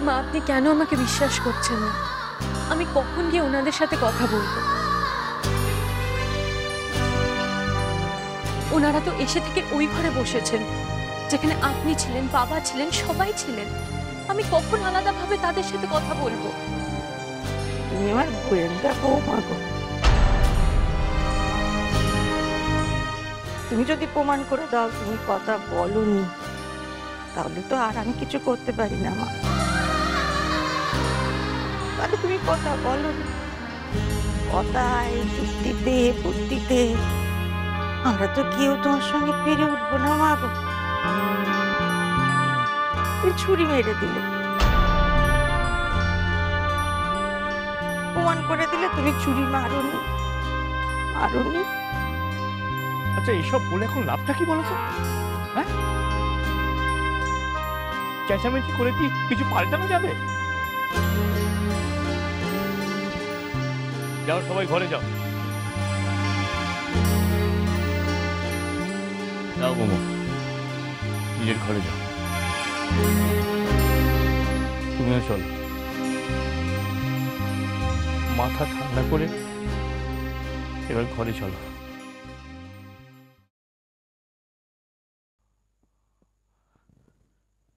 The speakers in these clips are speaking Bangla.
মা, আপনি কেন আমাকে বিশ্বাস করছেন না? আমি কখন গিয়ে ওনাদের সাথে কথা বলবো? ওনারা তো এসে থেকে ওই ঘরে বসেছেন যেখানে আপনি ছিলেন, বাবা ছিলেন, সবাই ছিলেন। আমি কখন আলাদাভাবে তাদের সাথে কথা বলবো? তুমি আমার গোয়েন্দা বৌমা গো। তুমি যদি প্রমাণ করে দাও তুমি কথা বলোনি, তাহলে তো আর আমি কিছু করতে পারি না মা। তাহলে তুমি কথা বলোনি, কথায় যুক্তিতে বুদ্ধিতে আমরা তো কেউ তোমার সঙ্গে পেরে উঠবো না মা গো। তুমি ছুরি মেরে দিলে, প্রমাণ করে দিলে তুমি ছুরি মারোনি। আচ্ছা, এইসব বলে এখন লাভটা কি বলতো? হ্যাঁ, চেঁচামেচি করে কি কিছু পাল্টানো যাবে? যাও, সবাই ঘরে যাও। যাও মোমো, নিজের ঘরে যাও। তুমিও চলো, মাথা ঠান্ডা করে এবার ঘরে চলো।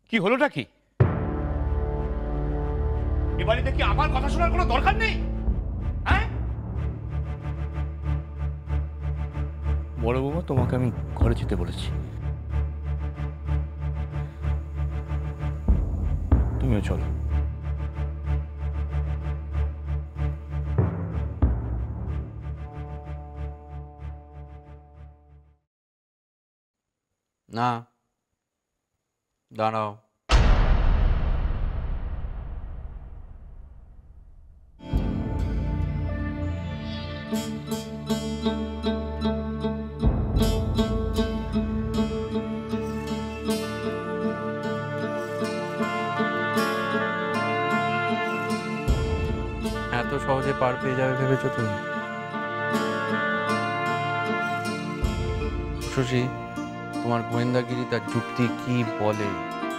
কি হলোটা কি? এ বাড়িতে কি আমার কথা শোনার কোনো দরকার নেই? হ্যাঁ, বড় বৌমা, তোমাকে আমি ঘরে যেতে বলেছি, তুমিও চলো। না, দাঁড়াও। এত সহজে পার পেয়ে যাবে ভেবেছো তুমি? শশী, তোমার গোয়েন্দাগিরি তার যুক্তি কি বলে,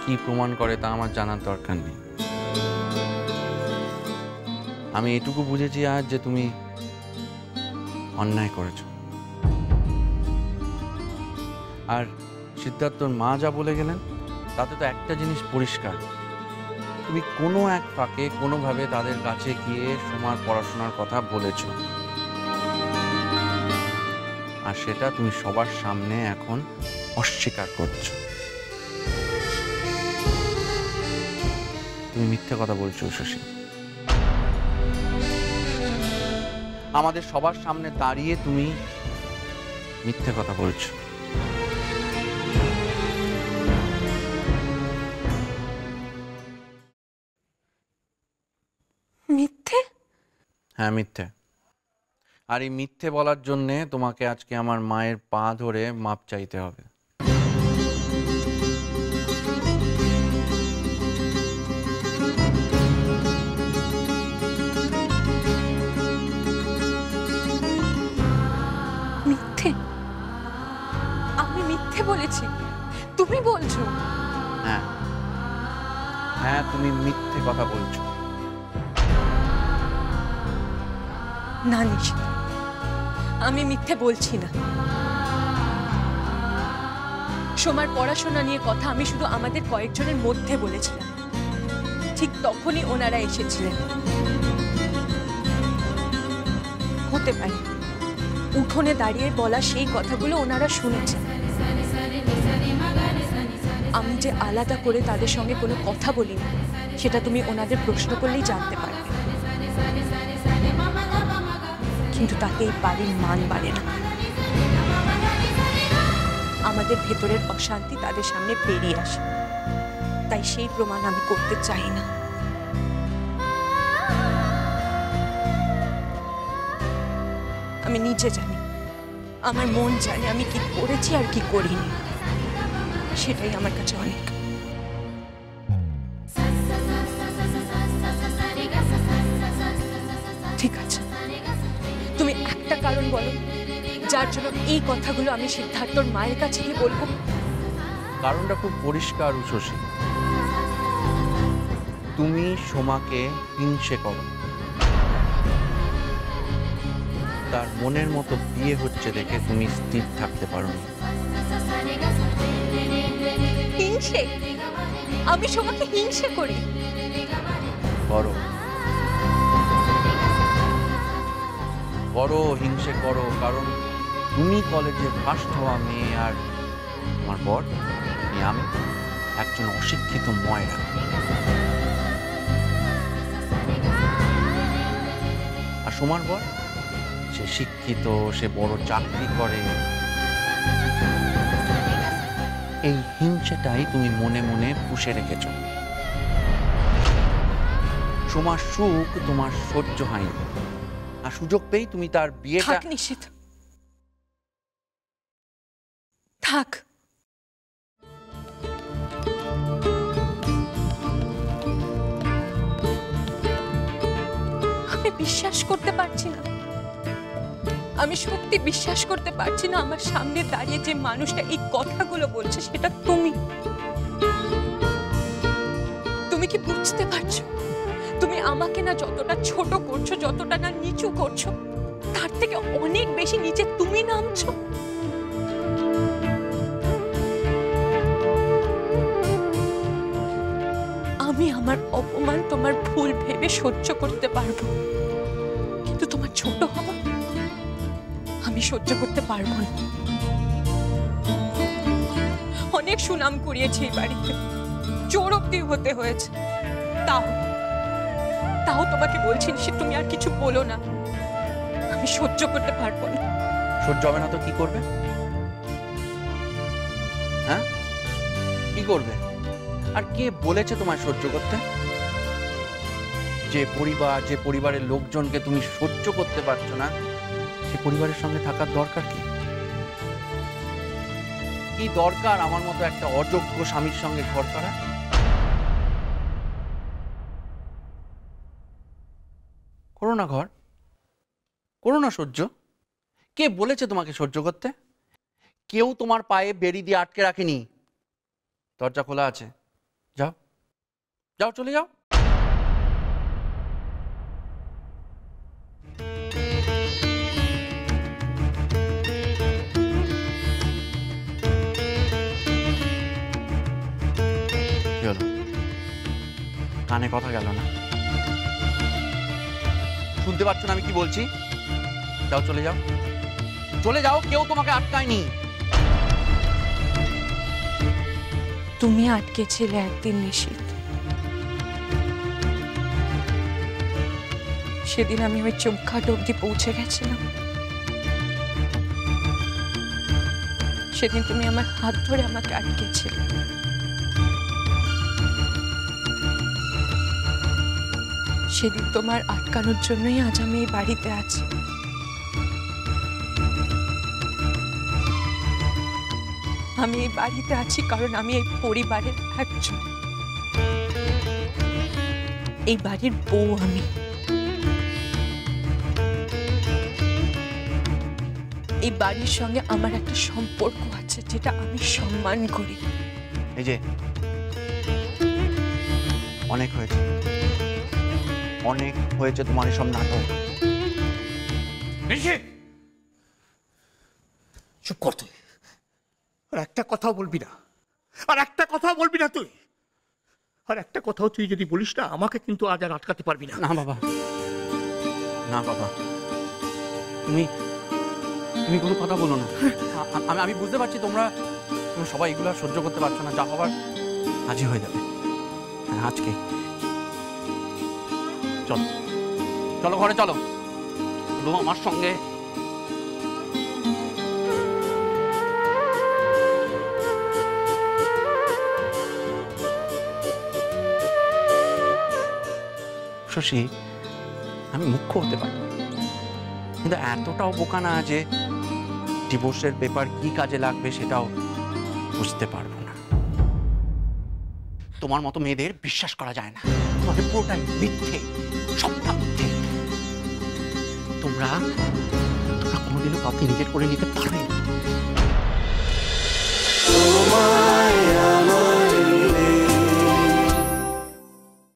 কি প্রমাণ করে তা আমার জানার দরকার নেই। আমি এটুকু বুঝেছি আজ যে তুমি অন্যায় করেছ। আর সিদ্ধার্থর মা যা বলে গেলেন তাতে তো একটা জিনিস পরিষ্কার, তুমি কোনো এক ফাঁকে কোনোভাবে তাদের কাছে গিয়ে সোমার পড়াশোনার কথা বলেছ, আর সেটা তুমি সবার সামনে এখন অস্বীকার করছো। তুমি মিথ্যে কথা বলছো শশী। আমাদের সবার সামনে দাঁড়িয়ে তুমি মিথ্যে কথা বলছো। মিথ্যে? হ্যাঁ, মিথ্যে। আর এই মিথ্যে বলার জন্যে তোমাকে আজকে আমার মায়ের পা ধরে মাপ চাইতে হবে। মিথ্যে? আমি মিথ্যে বলেছি? তুমি বলছো? হ্যাঁ হ্যাঁ, তুমি মিথ্যে কথা বলছো। না নিশিতা, আমি মিথ্যে বলছি না। সোমার পড়াশোনা নিয়ে কথা আমি শুধু আমাদের কয়েকজনের মধ্যে বলেছিলাম, ঠিক তখনই ওনারা এসেছিলেন। হতে পারে উঠোনে দাঁড়িয়ে বলা সেই কথাগুলো ওনারা শুনেছেন। আমি যে আলাদা করে তাদের সঙ্গে কোনো কথা বলিনি সেটা তুমি ওনাদের প্রশ্ন করলেই জানতে পারবে। কিন্তু তাতে এই বাড়ির মান বাড়ে না। আমাদের ভেতরের অশান্তি তাদের সামনে বেরিয়ে আসে, তাই সেই প্রমাণ আমি করতে চাই না। আমি নিজে জানি, আমার মন জানে আমি কি করেছি আর কি করিনি, সেটাই আমার কাছে অনেক। ঠিক আছে, তুমি একটা কারণ বলো যার জন্য এই কথাগুলো আমি সিদ্ধার্থর মায়ের কাছে গিয়ে বলবো। কারণটা খুব পরিষ্কার শশী। তুমি সোমাকে হিংসে করো। তার মনের মতো বিয়ে হচ্ছে দেখে তুমি স্থির থাকতে পারো না। হিংসে? আমি সোমাকে হিংসে করি? করো করো, হিংসে করো, কারণ তুমি কলেজে ফার্স্ট হওয়া মেয়ে, আর তোমার বর আমি একজন অশিক্ষিত ময়রা। আর সোমার বর সে শিক্ষিত, সে বড় চাকরি করে। এই হিংসেটাই তুমি মনে মনে পুষে রেখেছ। সোমার সুখ তোমার সহ্য হয়নি, আর সুযোগ পেয়ে তুমি তার বিয়েটা। থাক নিশীথ, থাক। আমি বিশ্বাস করতে পারছি না, আমি সত্যি বিশ্বাস করতে পারছি না আমার সামনে দাঁড়িয়ে যে মানুষটা এই কথাগুলো বলছে সেটা তুমি। তুমি কি বুঝতে পারছো? তুমি আমাকে না যতটা ছোট করছো, যতটা না নিচু করছো, তার থেকে অনেক বেশি নিচে তুমি নামছো। আমি আমার অপমান তোমার ভুল ভেবে সহ্য করতে পারবো, কিন্তু তোমার ছোট হওয়া আমি সহ্য করতে পারবো না। অনেক সুনাম কুড়িয়েছি এই বাড়িতে, চোর অব্দি হতে হয়েছে, তাও তাও তোমাকে বলছি সে তুমি আর কিছু বলো না, আমি সহ্য করতে পারবো না। সহ্য হবে না তো কি করবে? হ্যাঁ, কি করবে? আর কে বলেছে তোমায় সহ্য করতে? যে পরিবার, যে পরিবারের লোকজনকে তুমি সহ্য করতে পারছো না, সে পরিবারের সঙ্গে থাকার দরকার কি? কি দরকার আমার মতো একটা অযোগ্য স্বামীর সঙ্গে ঘর করা? করো না ঘর, করো না সহ্য। কে বলেছে তোমাকে সহ্য করতে? কেউ তোমার পায়ে বেড়ি দিয়ে আটকে রাখেনি, দরজা খোলা আছে। যাও যাও, চলে যাও। কানে কথা গেল না? শুনতে পাচ্ছ না আমি কি বলছি? যাও, চলে যাও, চলে যাও, কেউ তোমাকে আটকায়নি। তুমি আটকেছিলে একদিন নিশীথ, সেদিন আমি ওই চোখঘাট অব্দি পৌঁছে গেছিলাম। সেদিন তুমি আমার হাত ধরে আমাকে আটকেছিলে। সেদিন তোমার আটকানোর জন্যই আজ আমি এই বাড়িতে আছি। আমি এই বাড়িতে আছি কারণ আমি এই পরিবারের একজন, এই বাড়ির বউ। আমি এই বাড়ির সঙ্গে আমার একটা সম্পর্ক আছে যেটা আমি সম্মান করি। এই যে অনেক হয়েছে, অনেক হয়েছে তোমার এসব নাটক। চুপ কর তুই, আর একটা কথাও বলবি না, আর একটা কথাও বলবি না তুই, আর একটা কথাও তুই যদি বলিস না আমাকে কিন্তু আজ আর আটকাতে পারবি না। না বাবা, না বাবা, তুমি তুমি কোনো কথা বলো না। আমি বুঝতে পারছি তোমরা সবাই এগুলো সহ্য করতে পারছো না, যা হবার আজই হয়ে যাবে। হ্যাঁ, আজকে চলো, চলো ঘরে চলো, আমার সঙ্গে। শশী, আমি মুখ্য হতে পারি, কিন্তু এতটাও বোকা না যে ডিভোর্সের পেপার কি কাজে লাগবে সেটাও বুঝতে পারবো না। তোমার মতো মেয়েদের বিশ্বাস করা যায় না, তোমাদের পুরোটাই মিথ্যে, সবটা মিথ্যে। তোমরা তোমরা কোনোদিনও কাউকে নিজের করে নিতে পারবে না।